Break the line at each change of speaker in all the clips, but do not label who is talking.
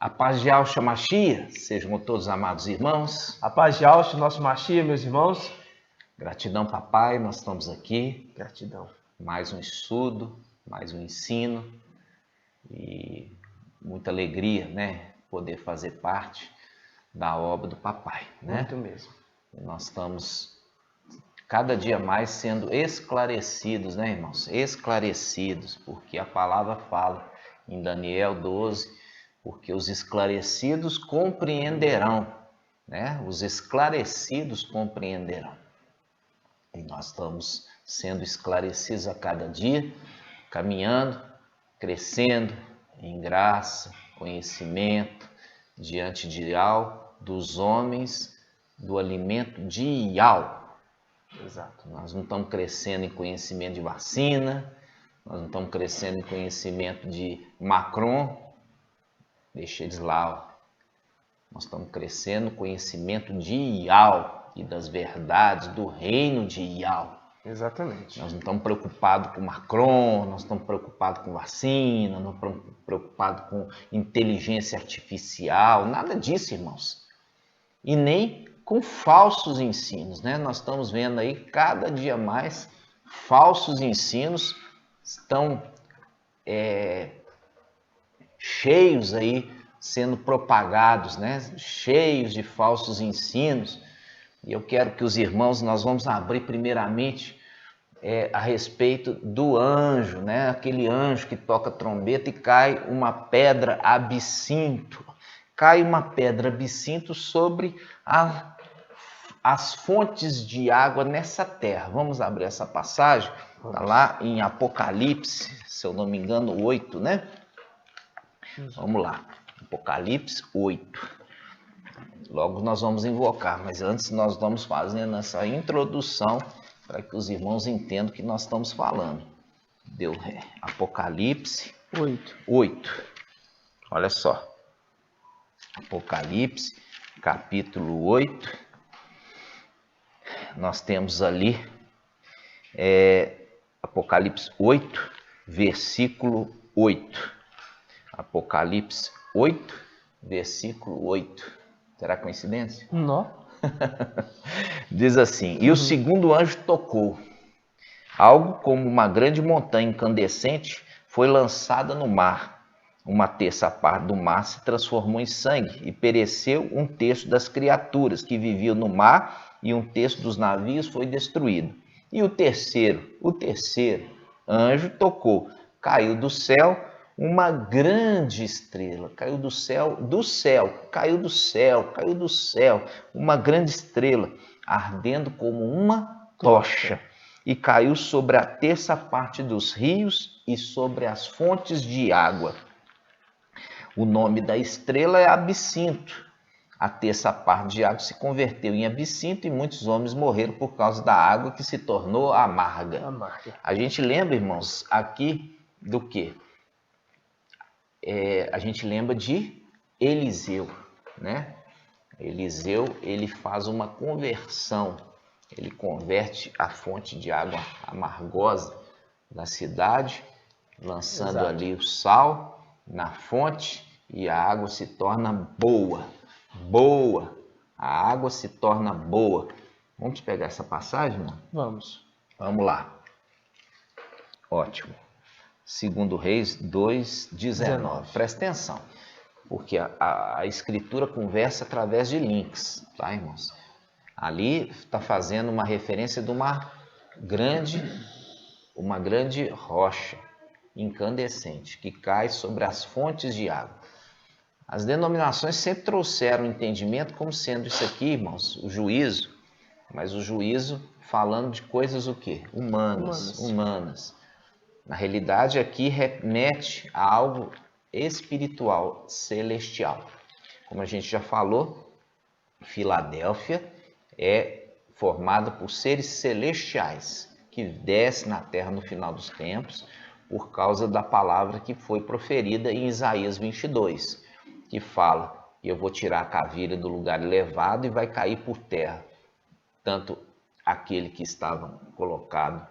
A paz de Yahshua Mashiach, sejam todos amados irmãos.
A paz de Yahshua, nosso Mashiach, meus irmãos.
Gratidão, papai, nós estamos aqui.
Gratidão.
Mais um estudo, mais um ensino e muita alegria, né? Poder fazer parte da obra do papai, né?
Muito mesmo.
Nós estamos cada dia mais sendo esclarecidos, né, irmãos? Esclarecidos, porque a palavra fala em Daniel 12, porque os esclarecidos compreenderão, né? Os esclarecidos compreenderão. E nós estamos sendo esclarecidos a cada dia, caminhando, crescendo em graça, conhecimento, diante de Yahweh, dos homens, do alimento de Yahweh.
Exato.
Nós não estamos crescendo em conhecimento de vacina, nós não estamos crescendo em conhecimento de Macron, deixa eles lá, ó. Nós estamos crescendo no conhecimento de Yahweh e das verdades do reino de Yahweh.
Exatamente.
Nós não estamos preocupados com Macron, nós estamos preocupados com vacina, nós estamos preocupados com inteligência artificial, nada disso, irmãos. E nem com falsos ensinos, né? Nós estamos vendo aí cada dia mais falsos ensinos estão cheios aí sendo propagados, né? Cheios de falsos ensinos. E eu quero que os irmãos, nós vamos abrir primeiramente a respeito do anjo, né? Aquele anjo que toca trombeta e cai uma pedra absinto. Cai uma pedra absinto sobre as fontes de água nessa terra. Vamos abrir essa passagem, está lá em Apocalipse, se eu não me engano, 8, né? Vamos lá, Apocalipse 8. Logo nós vamos invocar, mas antes nós vamos fazendo essa introdução para que os irmãos entendam o que nós estamos falando. Deu Apocalipse 8. Olha só. Apocalipse, capítulo 8. Nós temos ali Apocalipse 8, versículo 8. Apocalipse 8, versículo 8. Será coincidência?
Não.
Diz assim: E o segundo anjo tocou. Algo como uma grande montanha incandescente foi lançada no mar. Uma terça parte do mar se transformou em sangue e pereceu um terço das criaturas que viviam no mar e um terço dos navios foi destruído. E o terceiro anjo tocou. Caiu do céu uma grande estrela. Caiu do céu, uma grande estrela, ardendo como uma tocha. E caiu sobre a terça parte dos rios e sobre as fontes de água. O nome da estrela é Absinto. A terça parte de água se converteu em absinto e muitos homens morreram por causa da água que se tornou amarga. A gente lembra, irmãos, aqui do quê? A gente lembra de Eliseu, né? Eliseu, ele faz uma conversão. Ele converte a fonte de água amargosa da cidade, lançando ali o sal na fonte e a água se torna boa. A água se torna boa. Vamos pegar essa passagem, mano?
Vamos.
Vamos lá. Ótimo. 2 Reis 2:19. Presta atenção, porque a escritura conversa através de links, tá, irmãos? Ali está fazendo uma referência de uma grande rocha incandescente que cai sobre as fontes de água. As denominações sempre trouxeram o entendimento como sendo isso aqui, irmãos, o juízo, mas o juízo falando de coisas o quê? Humanas. Na realidade, aqui remete a algo espiritual, celestial. Como a gente já falou, Filadélfia é formada por seres celestiais que descem na terra no final dos tempos por causa da palavra que foi proferida em Isaías 22, que fala: eu vou tirar a cavilha do lugar elevado e vai cair por terra, tanto aquele que estava colocado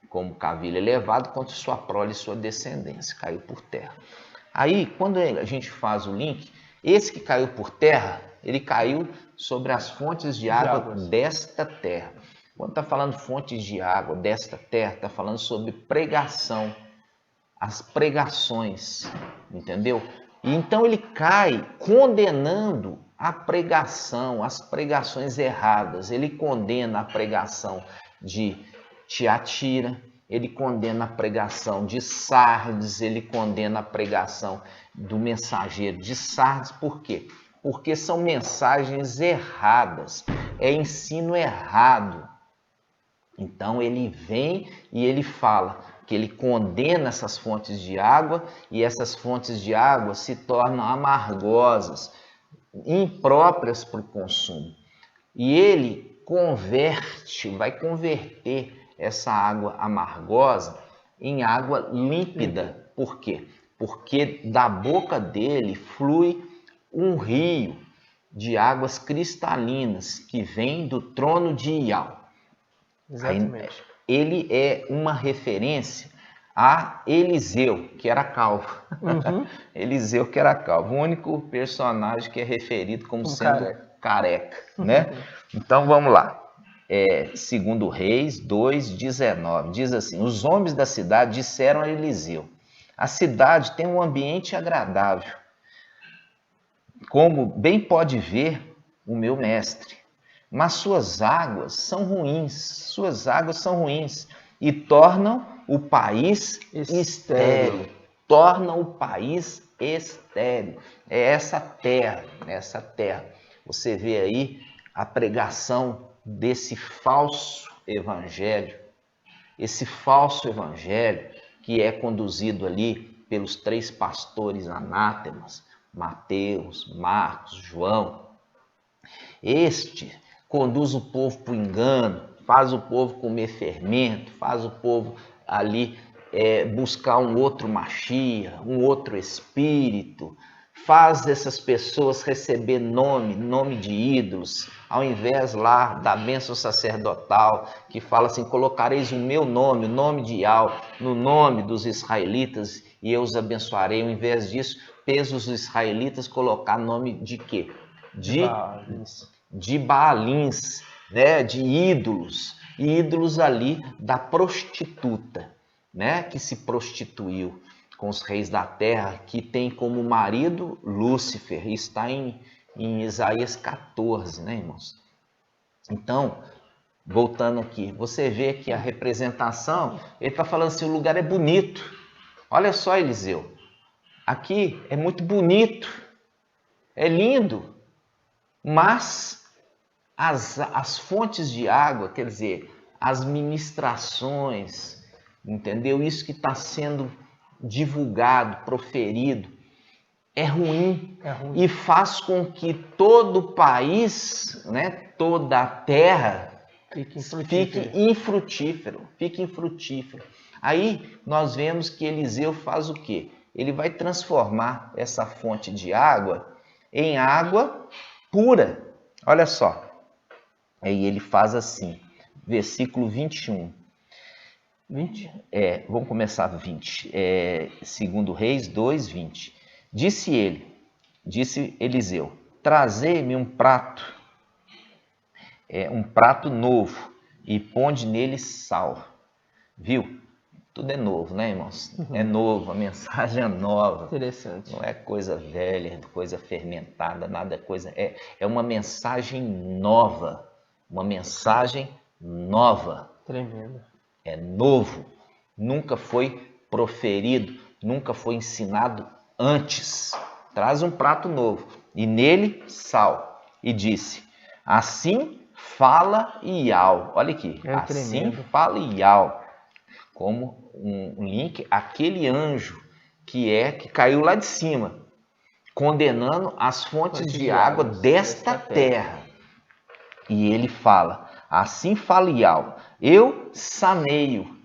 como cavilha elevado, quanto sua prole e sua descendência, caiu por terra. Aí, quando a gente faz o link, Esse que caiu por terra, ele caiu sobre as fontes de água desta terra. Quando está falando fontes de água desta terra, está falando sobre pregação, as pregações, entendeu? E então ele cai condenando a pregação, as pregações erradas. Ele condena a pregação de Tiatira, ele condena a pregação de Sardes, ele condena a pregação do mensageiro de Sardes. Por quê? Porque são mensagens erradas, é ensino errado. Então ele vem e ele fala que ele condena essas fontes de água e essas fontes de água se tornam amargosas, impróprias para o consumo. E ele vai converter essa água amargosa em água límpida. Por quê? Porque da boca dele flui um rio de águas cristalinas que vem do trono de Iau.
Exatamente.
Ele é uma referência a Eliseu, que era calvo. Eliseu, que era calvo. O único personagem que é referido como sendo careca, né? Então vamos lá. Segundo Reis 2:19, diz assim: os homens da cidade disseram a Eliseu: a cidade tem um ambiente agradável, como bem pode ver o meu mestre, mas suas águas são ruins, e tornam o país estéril. Tornam o país estéril. É essa terra. Você vê aí a pregação desse falso evangelho, esse falso evangelho que é conduzido ali pelos 3 pastores anátemas, Mateus, Marcos, João. Este conduz o povo para o engano, faz o povo comer fermento, faz o povo ali buscar um outro Machia, um outro espírito, faz essas pessoas receber nome de ídolos, ao invés lá da bênção sacerdotal, que fala assim: colocareis o meu nome, o nome de Iau, no nome dos israelitas, e eu os abençoarei. Ao invés disso, fez os israelitas colocar nome de quê? De Baalins, né? De ídolos ali da prostituta, né? Que se prostituiu com os reis da terra, que tem como marido Lúcifer, está em Isaías 14, né, irmãos? Então, voltando aqui, você vê que a representação, ele está falando assim: o lugar é bonito. Olha só, Eliseu, aqui é muito bonito, é lindo, mas as fontes de água, quer dizer, as ministrações, entendeu? Isso que está sendo divulgado, proferido, é ruim e faz com que todo o país, né, toda a terra fique infrutífero. Aí nós vemos que Eliseu faz o quê? Ele vai transformar essa fonte de água em água pura. Olha só. Aí ele faz assim, versículo 21. 20? Vamos começar 20. Segundo Reis 2:20. Disse Eliseu: trazei-me um prato novo, e ponde nele sal. Viu? Tudo é novo, né, irmãos? É novo, a mensagem é nova.
Interessante.
Não é coisa velha, coisa fermentada, nada coisa. É uma mensagem nova. Uma mensagem nova.
Tremendo.
É novo. Nunca foi proferido, nunca foi ensinado antes. Traz um prato novo e nele sal. E disse: assim fala Iau. Olha aqui. Assim tremendo. Fala Iau. Como um link, aquele anjo que caiu lá de cima, condenando as fontes de água desta terra. E ele fala: assim fala Iau, eu saneio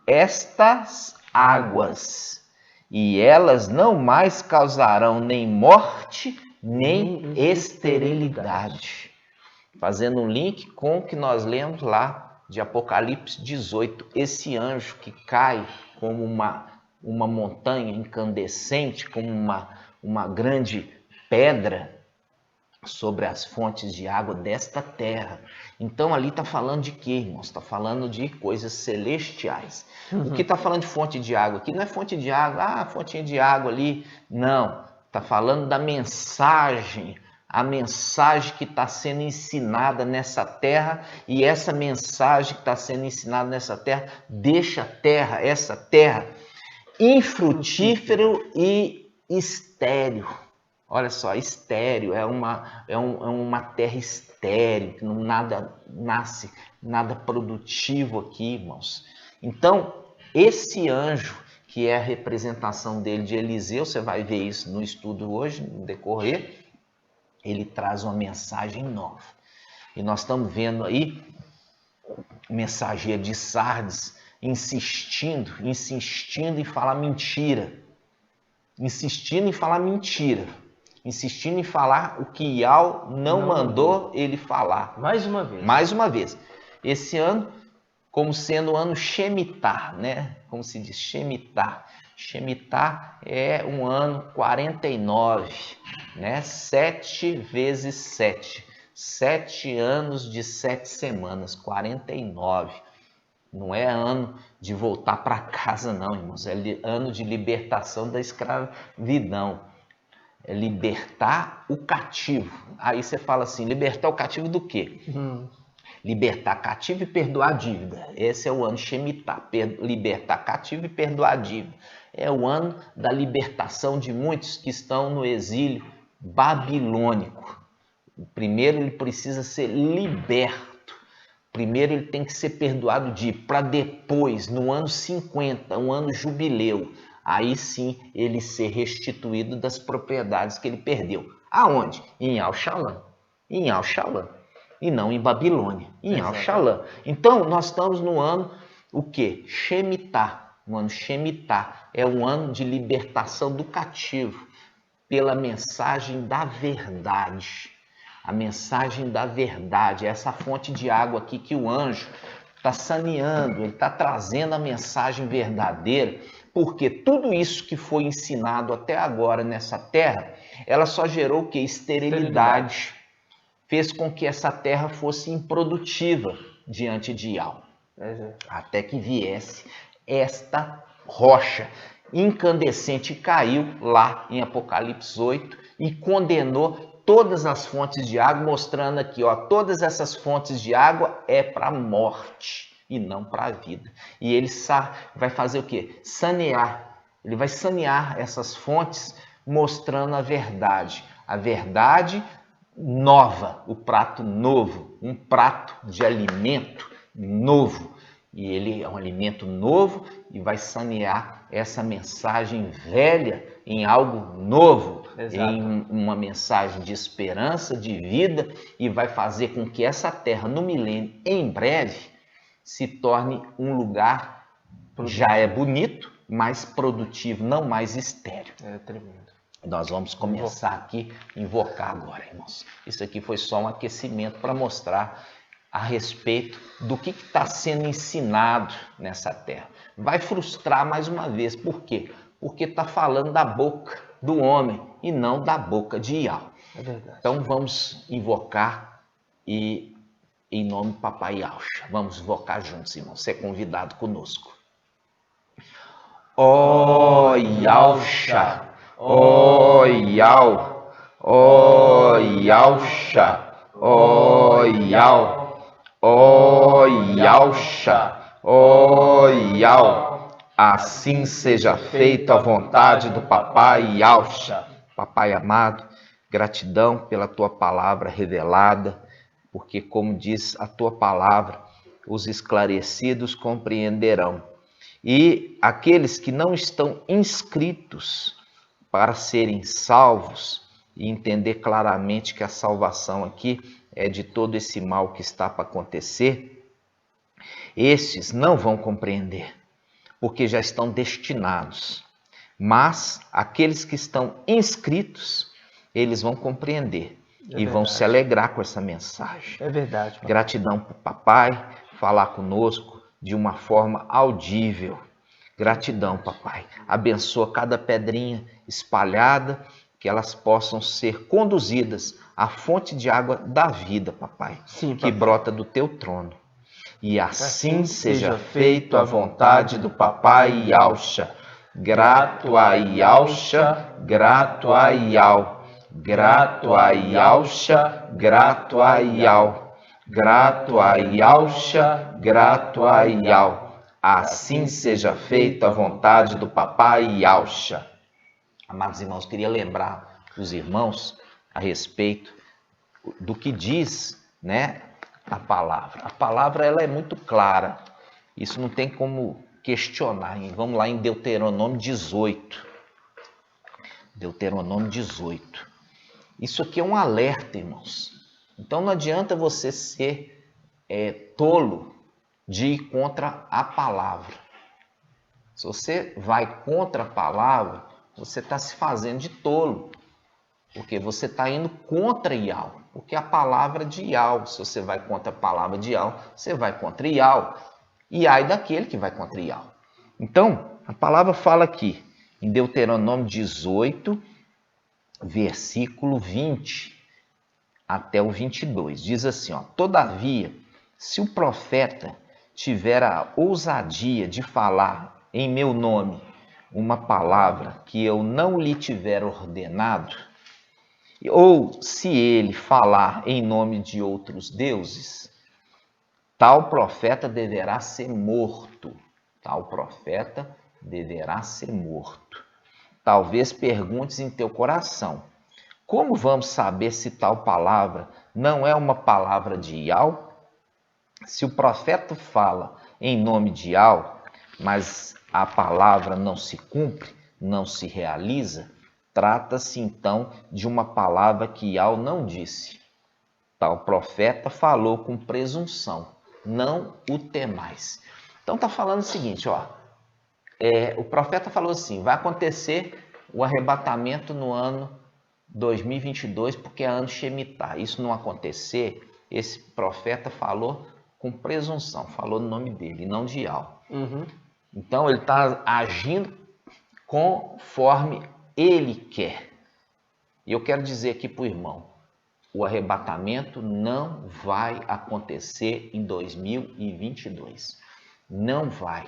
estas águas, e elas não mais causarão nem morte, nem esterilidade. Fazendo um link com o que nós lemos lá de Apocalipse 18, esse anjo que cai como uma montanha incandescente, como uma grande pedra sobre as fontes de água desta terra. Então ali está falando de quê, irmãos? Está falando de coisas celestiais. O que está falando de fonte de água aqui não é fonte de água, fontinha de água ali. Não, está falando da mensagem, a mensagem que está sendo ensinada nessa terra, e essa mensagem que está sendo ensinada nessa terra deixa essa terra infrutífero e estéril. Olha só, estéril, é uma terra estéril, que não nada nasce, nada produtivo aqui, irmãos. Então, esse anjo, que é a representação dele de Eliseu, você vai ver isso no estudo hoje, no decorrer, ele traz uma mensagem nova. E nós estamos vendo aí o mensageiro de Sardes insistindo em falar mentira. Insistindo em falar o que Ial não mandou ele falar.
Mais uma vez.
Mais uma vez. Esse ano, como sendo o ano Shemitah, né? Como se diz, Shemitah. Shemitah é um ano 49, né? 7 vezes 7. 7 anos de 7 semanas, 49. Não é ano de voltar para casa, não, irmãos. É ano de libertação da escravidão. É libertar o cativo. Aí você fala assim, libertar o cativo do quê? Libertar cativo e perdoar a dívida. Esse é o ano Shemitah. Libertar cativo e perdoar a dívida. É o ano da libertação de muitos que estão no exílio babilônico. Primeiro ele precisa ser liberto. Primeiro ele tem que ser perdoado para depois, no ano 50, um ano jubileu, aí sim ele ser restituído das propriedades que ele perdeu. Aonde? Em Al-Shalom. Em Al-Shalom. E não em Babilônia. Em Al-Shalom. Então nós estamos no ano, o quê? Shemitah. O ano Shemitah é um ano de libertação do cativo pela mensagem da verdade. A mensagem da verdade, essa fonte de água aqui que o anjo está saneando, ele está trazendo a mensagem verdadeira, porque tudo isso que foi ensinado até agora nessa terra, ela só gerou o quê? Esterilidade. Fez com que essa terra fosse improdutiva diante de Ial. Até que viesse esta rocha incandescente, caiu lá em Apocalipse 8 e condenou todas as fontes de água, mostrando aqui, ó, todas essas fontes de água é para a morte e não para a vida. E ele vai fazer o quê? Sanear. Ele vai sanear essas fontes, mostrando a verdade nova, o prato novo, um prato de alimento novo. E ele é um alimento novo e vai sanear essa mensagem velha em algo novo. Exato. Em uma mensagem de esperança, de vida, e vai fazer com que essa terra, no milênio, em breve, se torne um lugar, já é bonito, mais produtivo, não mais estéril.
É tremendo.
Nós vamos começar aqui a invocar agora, irmãos. Isso aqui foi só um aquecimento para mostrar a respeito do que está sendo ensinado nessa terra. Vai frustrar mais uma vez. Por quê? Porque está falando da boca do homem e não da boca de Ial.
É verdade.
Então vamos invocar e em nome do Papai Yahshua. Vamos invocar juntos, irmão. Você é convidado conosco. Ó Yahshua, ó Yahweh, ó Yahshua, ó Yahweh, ó Yahshua, ó Yahweh. Assim seja feita a vontade do Papai Yahshua. Papai amado, gratidão pela tua palavra revelada, porque, como diz a tua palavra, os esclarecidos compreenderão. E aqueles que não estão inscritos para serem salvos e entender claramente que a salvação aqui é de todo esse mal que está para acontecer, estes não vão compreender, porque já estão destinados. Mas aqueles que estão inscritos, eles vão compreender e vão se alegrar com essa mensagem.
É verdade. Papai.
Gratidão para o papai falar conosco de uma forma audível. Gratidão, papai. Abençoa cada pedrinha espalhada, que elas possam ser conduzidas à fonte de água da vida, papai,
Sim,
que
papai.
brota do teu trono. E assim seja feito a vontade do papai Yauxa. Grato a Yauxa, grato a Iau. Grato a Yauxa, grato a Iau. Grato a Yauxa, grato a Iau. Assim seja feita a vontade do papai Yauxa. Amados irmãos, queria lembrar os irmãos a respeito do que diz, né, a palavra. A palavra ela é muito clara. Isso não tem como questionar. Vamos lá em Deuteronômio 18. Deuteronômio 18. Isso aqui é um alerta, irmãos. Então não adianta você ser tolo de ir contra a palavra. Se você vai contra a palavra, você está se fazendo de tolo. Porque você está indo contra Iau. Porque a palavra de Iau, se você vai contra a palavra de Iau, você vai contra Iau. E ai daquele que vai contra Iau. Então, a palavra fala aqui, em Deuteronômio 18, versículo 20 até o 22. Diz assim, ó: Todavia, se o profeta tiver a ousadia de falar em meu nome uma palavra que eu não lhe tiver ordenado, ou se ele falar em nome de outros deuses, tal profeta deverá ser morto. Tal profeta deverá ser morto. Talvez perguntes em teu coração: como vamos saber se tal palavra não é uma palavra de Iau? Se o profeta fala em nome de Iau, mas a palavra não se cumpre, não se realiza, trata-se então de uma palavra que Iau não disse. Tal profeta falou com presunção, não o temais. Então está falando o seguinte, ó, o profeta falou assim, vai acontecer o arrebatamento no ano 2022, porque é ano Shemitah. Isso não acontecer, esse profeta falou com presunção, falou no nome dele, não de Iau. Então ele está agindo conforme ele quer. E eu quero dizer aqui para o irmão, o arrebatamento não vai acontecer em 2022. Não vai,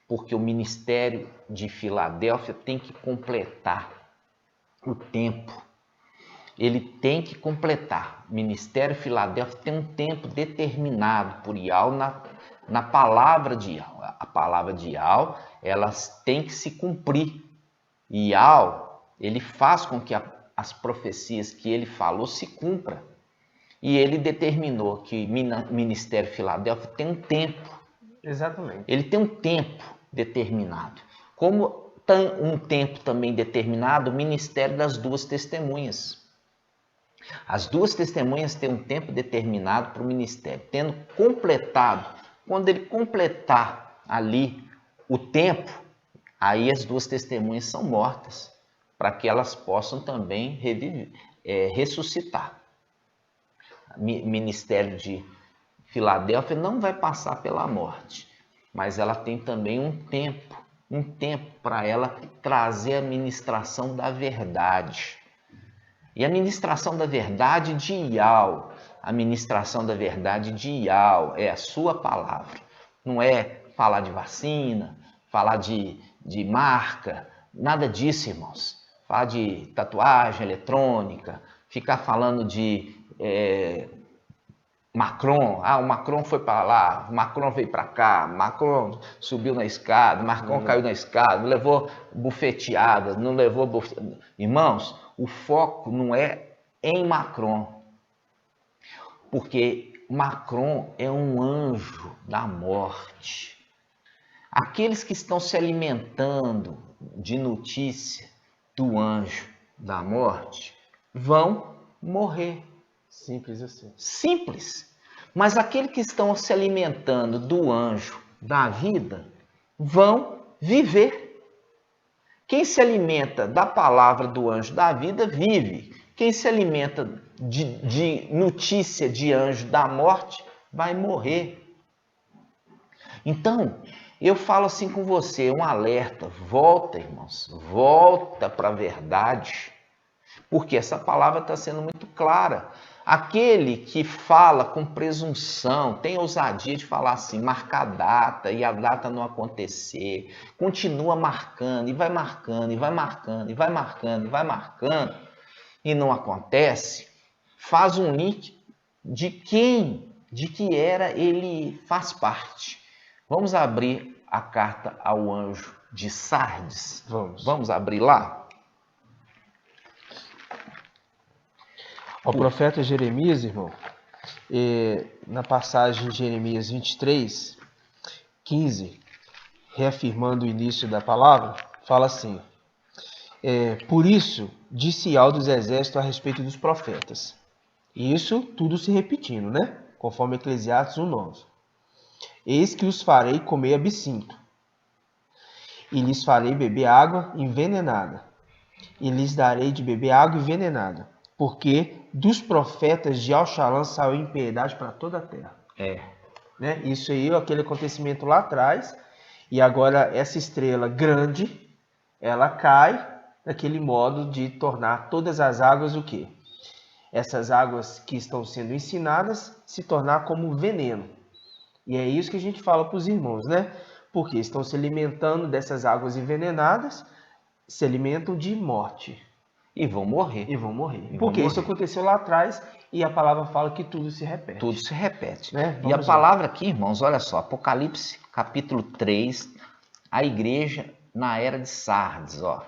porque o ministério de Filadélfia tem que completar o tempo. Ele tem que completar. O ministério de Filadélfia tem um tempo determinado por Iau na palavra de Iau. A palavra de Iau, elas têm que se cumprir. Iau, ele faz com que as profecias que ele falou se cumpram. E ele determinou que o ministério de Filadélfia tem um tempo.
Exatamente.
Ele tem um tempo determinado. Como tem um tempo também determinado o ministério das duas testemunhas. As duas testemunhas têm um tempo determinado para o ministério. Tendo completado, quando ele completar ali o tempo, aí as duas testemunhas são mortas, para que elas possam também ressuscitar. O ministério de Filadélfia não vai passar pela morte, mas ela tem também um tempo para ela trazer a ministração da verdade. E a ministração da verdade de Iau, a ministração da verdade de Iau é a sua palavra. Não é falar de vacina, falar de marca, nada disso, irmãos. Falar de tatuagem eletrônica, ficar falando de Macron, o Macron foi para lá, o Macron veio para cá, Macron subiu na escada, Macron caiu na escada, levou bufeteada, não levou bufeteada. Irmãos, o foco não é em Macron, porque Macron é um anjo da morte. Aqueles que estão se alimentando de notícia do anjo da morte vão morrer.
Simples assim.
Simples. Mas aqueles que estão se alimentando do anjo da vida vão viver. Quem se alimenta da palavra do anjo da vida vive. Quem se alimenta de notícia de anjo da morte vai morrer. Então, Eu falo assim com você, um alerta, volta, irmãos, volta para a verdade, porque essa palavra está sendo muito clara. Aquele que fala com presunção, tem ousadia de falar assim, marcar data e a data não acontecer, continua marcando e vai marcando, e vai marcando, e vai marcando, e vai marcando, e não acontece, faz um link de que era ele faz parte. Vamos abrir a carta ao anjo de Sardes. Vamos abrir lá?
O profeta Jeremias, irmão, na passagem de Jeremias 23, 15, reafirmando o início da palavra, fala assim: por isso disse ao dos exércitos a respeito dos profetas. Isso tudo se repetindo, né? Conforme Eclesiastes 1:9. Eis que os farei comer absinto, e lhes farei beber água envenenada, e lhes darei de beber água envenenada, porque dos profetas de Alxalã saiu impiedade para toda a terra. Né? Isso aí, aquele acontecimento lá atrás, e agora essa estrela grande, ela cai daquele modo de tornar todas as águas o quê? Essas águas que estão sendo ensinadas se tornar como veneno. E é isso que a gente fala para os irmãos, né? Porque estão se alimentando dessas águas envenenadas, se alimentam de morte.
E vão morrer.
Porque isso aconteceu lá atrás e a palavra fala que tudo se repete.
Tudo se repete.
Né?
E a palavra aqui, irmãos, olha só, Apocalipse capítulo 3, a igreja na era de Sardes, ó.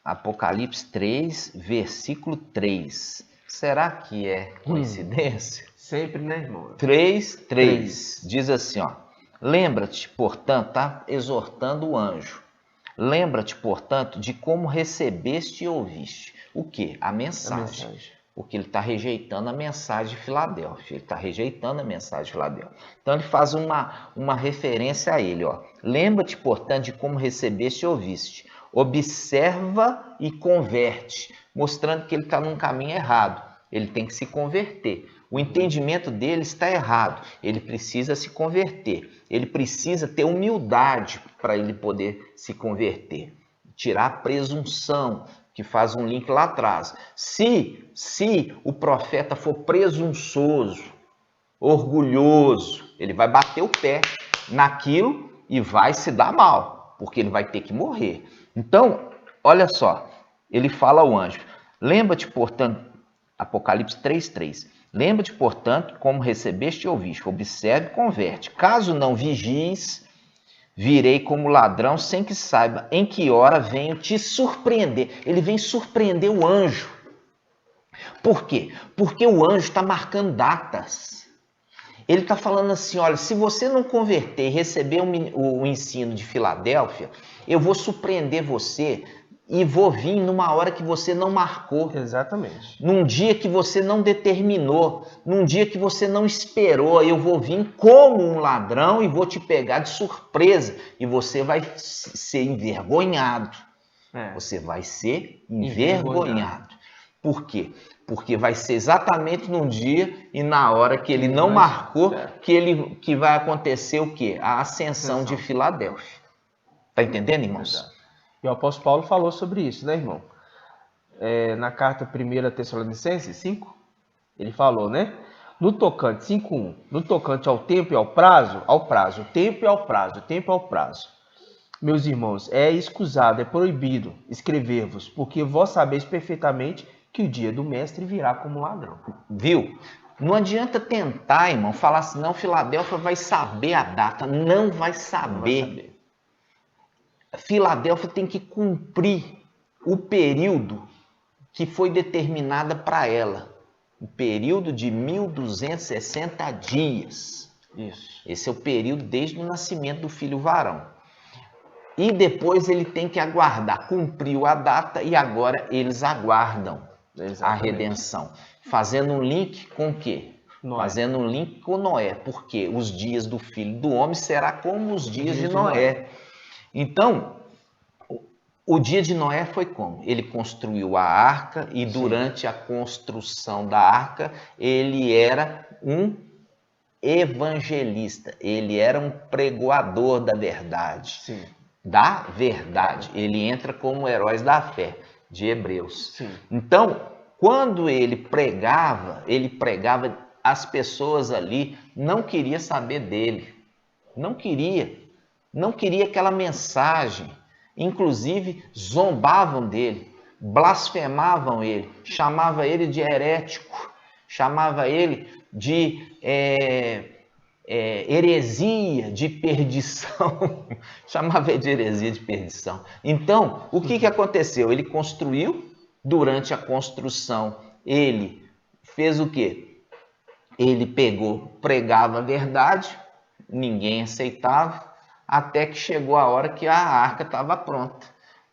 Apocalipse 3, versículo 3. Será que é coincidência?
Sempre, né, irmão?
3. Diz assim, ó. Lembra-te, portanto, tá exortando o anjo. Lembra-te, portanto, de como recebeste e ouviste. O quê? A mensagem. Porque ele está rejeitando a mensagem de Filadélfia. Ele está rejeitando a mensagem de Filadélfia. Então ele faz uma referência a ele, ó. Lembra-te, portanto, de como recebeste e ouviste. Observa e converte, mostrando que ele está num caminho errado. Ele tem que se converter. O entendimento dele está errado. Ele precisa se converter. Ele precisa ter humildade para ele poder se converter. Tirar a presunção, que faz um link lá atrás. Se o profeta for presunçoso, orgulhoso, ele vai bater o pé naquilo e vai se dar mal, porque ele vai ter que morrer. Então, olha só, ele fala ao anjo, lembra-te, portanto, Apocalipse 3:3, lembra-te, portanto, como recebeste e ouviste, observe e converte. Caso não vigies, virei como ladrão sem que saiba em que hora venho te surpreender. Ele vem surpreender o anjo. Por quê? Porque o anjo está marcando datas. Ele está falando assim, olha, se você não converter e receber o ensino de Filadélfia, eu vou surpreender você e vou vir numa hora que você não marcou.
Exatamente.
Num dia que você não determinou, num dia que você não esperou, eu vou vir como um ladrão e vou te pegar de surpresa e você vai ser envergonhado. Você vai ser envergonhado. Por quê? Porque vai ser exatamente num dia e na hora que ele não marcou que vai acontecer o quê? A ascensão de Filadélfia. Tá entendendo, irmãos?
Exato. E o apóstolo Paulo falou sobre isso, né, irmão? Na carta 1 Tessalonicenses 5, ele falou, né? No tocante, 5:1, no tocante ao tempo e ao prazo, o tempo e ao prazo, o tempo e ao prazo. Meus irmãos, é escusado, é proibido escrever-vos, porque vós sabeis perfeitamente que o dia do mestre virá como ladrão.
Viu? Não adianta tentar, irmão, falar assim, não, Filadélfia vai saber a data. Não vai saber. Filadélfia tem que cumprir o período que foi determinado para ela. O período de 1260 dias.
Isso.
Esse é o período desde o nascimento do filho varão. E depois ele tem que aguardar. Cumpriu a data e agora eles aguardam a redenção. Fazendo um link com o quê?
Noé.
Fazendo um link com Noé. Porque os dias do filho do homem será como os dias de Noé. Então, o dia de Noé foi como? Ele construiu a arca e durante a construção da arca, ele era um evangelista, ele era um pregoador da verdade.
Sim.
Da verdade. Ele entra como heróis da fé de Hebreus.
Sim.
Então, quando ele pregava, as pessoas ali não queriam saber dele. Não queria aquela mensagem. Inclusive, zombavam dele, blasfemavam ele, chamava ele de herético, chamava ele de heresia, de perdição. Chamava ele de heresia, de perdição. Então, o que aconteceu? Ele construiu, durante a construção, ele fez o quê? Ele pregava a verdade, ninguém aceitava, até que chegou a hora que a arca estava pronta.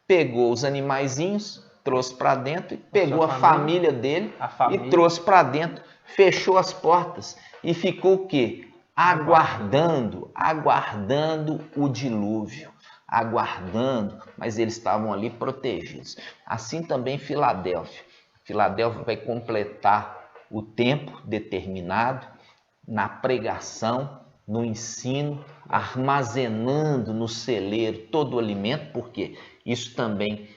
Pegou os animaizinhos, trouxe para dentro, e pegou a família dele e trouxe para dentro, fechou as portas e ficou o quê? Aguardando o dilúvio, mas eles estavam ali protegidos. Assim também Filadélfia. Filadélfia vai completar o tempo determinado na pregação, no ensino, armazenando no celeiro todo o alimento, porque isso também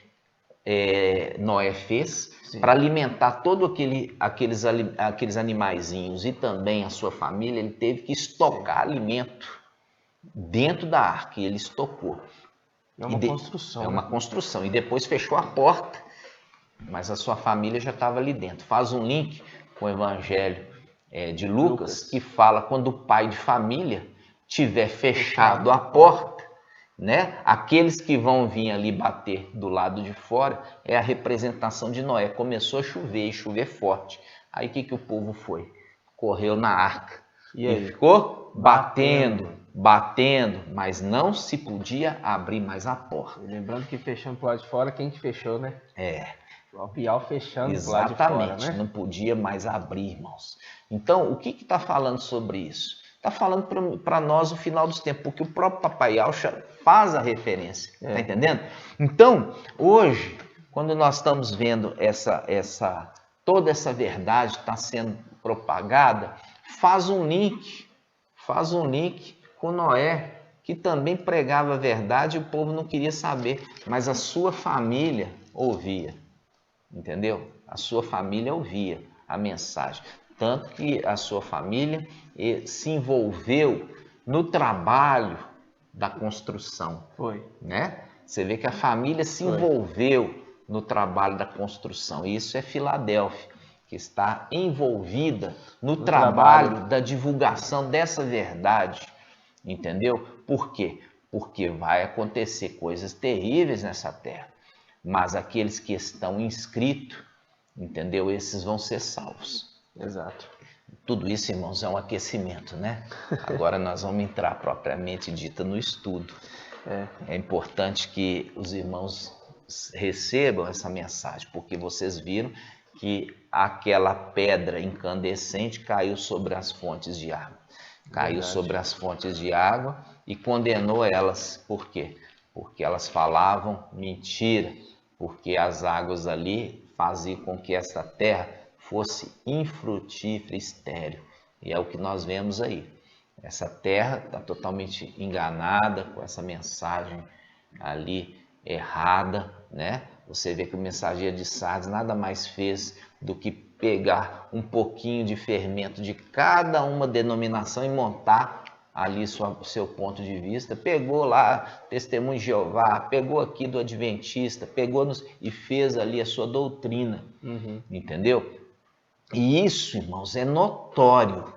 Noé fez, para alimentar todos aqueles animaizinhos e também a sua família. Ele teve que estocar alimento dentro da arca, e ele estocou.
É uma construção.
É uma construção. E depois fechou a porta, mas a sua família já estava ali dentro. Faz um link com o Evangelho de Lucas, que fala quando o pai de família tiver fechado a porta, né? Aqueles que vão vir ali bater do lado de fora é a representação de Noé. Começou a chover, e chover forte. Aí o que o povo foi? Correu na arca e ficou batendo, mas não se podia abrir mais a porta.
Lembrando que fechando pro lado de fora, quem que fechou, né? O Piau fechando pro lado de fora, né?
Exatamente, não podia mais abrir, irmãos. Então, o que está falando sobre isso? Está falando para nós o final dos tempos, porque o próprio Papai Alcha faz a referência, tá entendendo? Então, hoje, quando nós estamos vendo toda essa verdade está sendo propagada, faz um link com Noé, que também pregava a verdade e o povo não queria saber, mas a sua família ouvia, entendeu? A sua família ouvia a mensagem. Tanto que a sua família se envolveu no trabalho da construção. Né? Você vê que a família se envolveu no trabalho da construção. E isso é Filadélfia, que está envolvida no trabalho da divulgação dessa verdade. Entendeu? Por quê? Porque vai acontecer coisas terríveis nessa terra. Mas aqueles que estão inscritos, entendeu? Esses vão ser salvos.
Exato.
Tudo isso, irmãos, é um aquecimento, né? Agora nós vamos entrar propriamente dita no estudo. É importante que os irmãos recebam essa mensagem, porque vocês viram que aquela pedra incandescente caiu sobre as fontes de água. Caiu sobre as fontes de água e condenou elas. Por quê? Porque elas falavam mentira, porque as águas ali faziam com que essa terra fosse infrutífera e estéril. E é o que nós vemos aí. Essa terra está totalmente enganada com essa mensagem ali errada, né? Você vê que o mensageiro de Sardes nada mais fez do que pegar um pouquinho de fermento de cada uma denominação e montar ali o seu ponto de vista. Pegou lá Testemunho de Jeová, pegou aqui do Adventista, e fez ali a sua doutrina, entendeu? E isso, irmãos, é notório.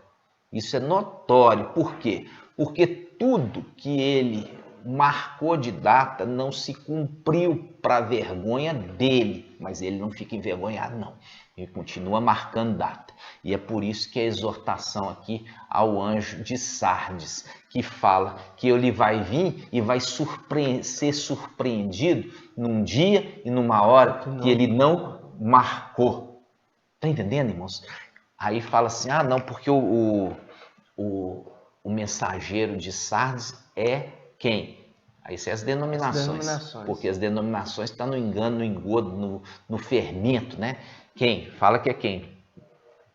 Isso é notório. Por quê? Porque tudo que ele marcou de data não se cumpriu para vergonha dele, mas ele não fica envergonhado, não. Ele continua marcando data. E é por isso que a exortação aqui ao anjo de Sardes, que fala que ele vai vir e vai ser surpreendido num dia e numa hora que ele não marcou. Está entendendo, irmãos? Aí fala assim, não, porque o mensageiro de Sardes é quem? Aí são as denominações. Porque as denominações estão no engano, no engodo, no fermento, né? Quem? Fala que é quem?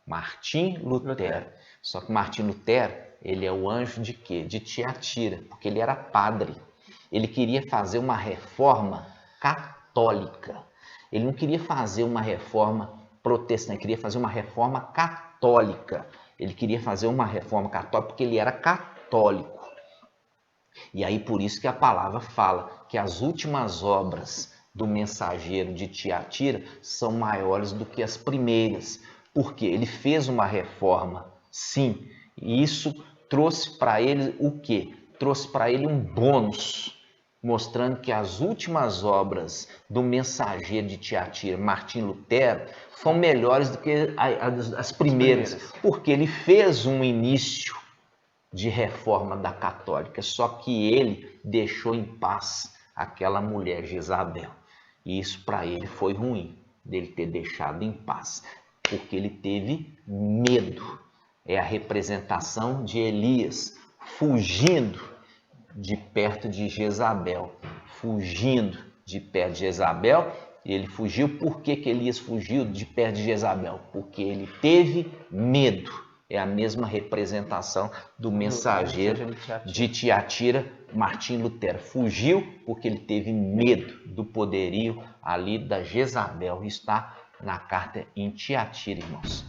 Martim Lutero. Só que Martim Lutero, ele é o anjo de quê? De Tiatira, porque ele era padre. Ele queria fazer uma reforma católica. Ele não queria fazer uma reforma protestante, ele queria fazer uma reforma católica. Ele queria fazer uma reforma católica porque ele era católico. E aí por isso que a palavra fala que as últimas obras do mensageiro de Tiatira são maiores do que as primeiras. Porque ele fez uma reforma, sim, e isso trouxe para ele o quê? Trouxe para ele um bônus, mostrando que as últimas obras do mensageiro de Tiatira, Martim Lutero, são melhores do que as primeiras, porque ele fez um início de reforma da católica, só que ele deixou em paz aquela mulher Jezabel. E isso para ele foi ruim, dele ter deixado em paz, porque ele teve medo. É a representação de Elias fugindo de perto de Jezabel, fugindo de perto de Jezabel. Ele fugiu. Por que Elias fugiu de perto de Jezabel? Porque ele teve medo. É a mesma representação do mensageiro de Tiatira, Martim Lutero. Fugiu porque ele teve medo do poderio ali da Jezabel. Está na carta em Tiatira, irmãos.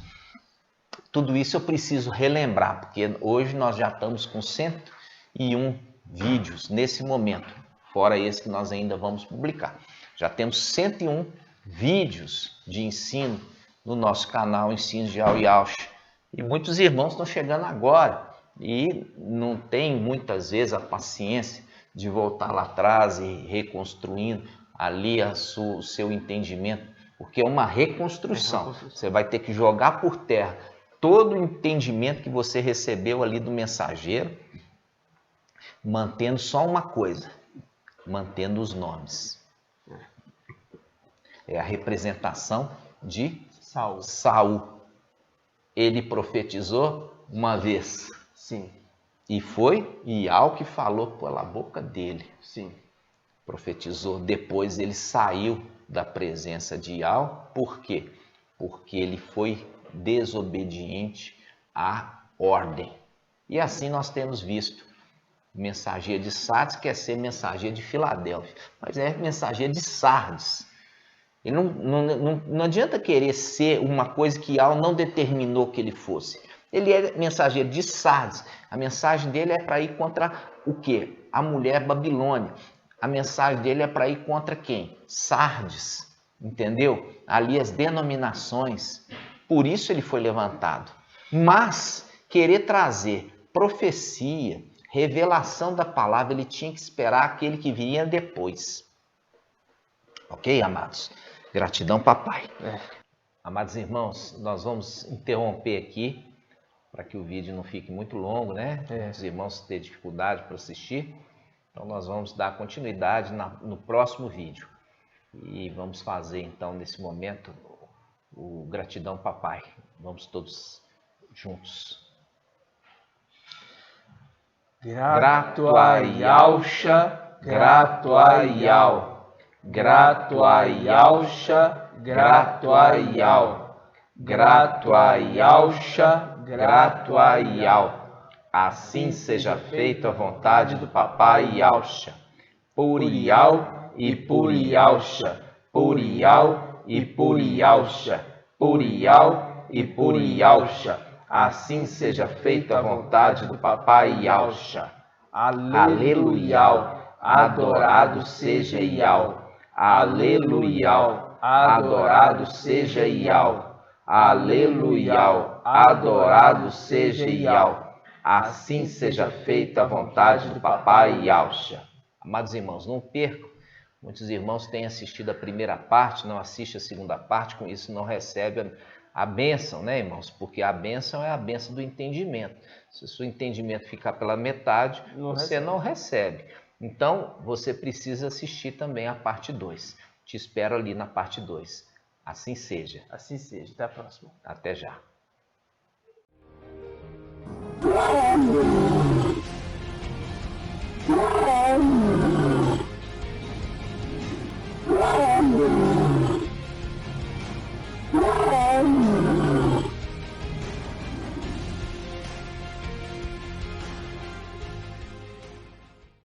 Tudo isso eu preciso relembrar, porque hoje nós já estamos com 101 vídeos nesse momento, fora esse que nós ainda vamos publicar. Já temos 101 vídeos de ensino no nosso canal Ensino de Al e Alcha. E muitos irmãos estão chegando agora e não tem muitas vezes a paciência de voltar lá atrás e reconstruindo ali o seu entendimento, porque é uma reconstrução. Você vai ter que jogar por terra todo o entendimento que você recebeu ali do mensageiro, mantendo só uma coisa, mantendo os nomes. É a representação de Saul. Ele profetizou uma vez.
Sim.
E foi Ial que falou pela boca dele.
Sim.
Profetizou. Depois ele saiu da presença de Ial. Por quê? Porque ele foi desobediente à ordem. E assim nós temos visto. Mensageiro de Sardes quer ser mensageiro de Filadélfia, mas é mensageiro de Sardes. Ele não adianta querer ser uma coisa que Ial não determinou que ele fosse. Ele é mensageiro de Sardes. A mensagem dele é para ir contra o quê? A mulher Babilônia. A mensagem dele é para ir contra quem? Sardes. Entendeu? Ali as denominações. Por isso ele foi levantado. Mas querer trazer profecia, revelação da palavra, ele tinha que esperar aquele que viria depois. Ok, amados? Gratidão, papai. Amados irmãos, nós vamos interromper aqui para que o vídeo não fique muito longo, né? Os irmãos têm dificuldade para assistir. Então nós vamos dar continuidade no próximo vídeo. E vamos fazer então nesse momento o gratidão, papai. Vamos todos juntos.
Grato a Yalcha, grato a Ial. Grato a Yalcha, grato a Ial. Grato a Yalcha, grato a Ial.
Assim seja feita a vontade do papai Yalcha.
Por Ial e por Yalcha. Por Ial e por Yalcha. Por Ial e por Yalcha.
Assim seja feita a vontade do papai Yalcha.
Aleluia.
Adorado seja Ial. Aleluia. Adorado seja Ial. Aleluia. Adorado seja Ial. Assim seja feita a vontade do papai Yalcha. Amados irmãos, não percam. Muitos irmãos têm assistido a primeira parte, não assistem a segunda parte, com isso não recebem a bênção, né, irmãos? Porque a bênção é a bênção do entendimento. Se o seu entendimento ficar pela metade, você não recebe. Então, você precisa assistir também a parte 2. Te espero ali na parte 2. Assim seja.
Assim seja. Até a próxima.
Até já.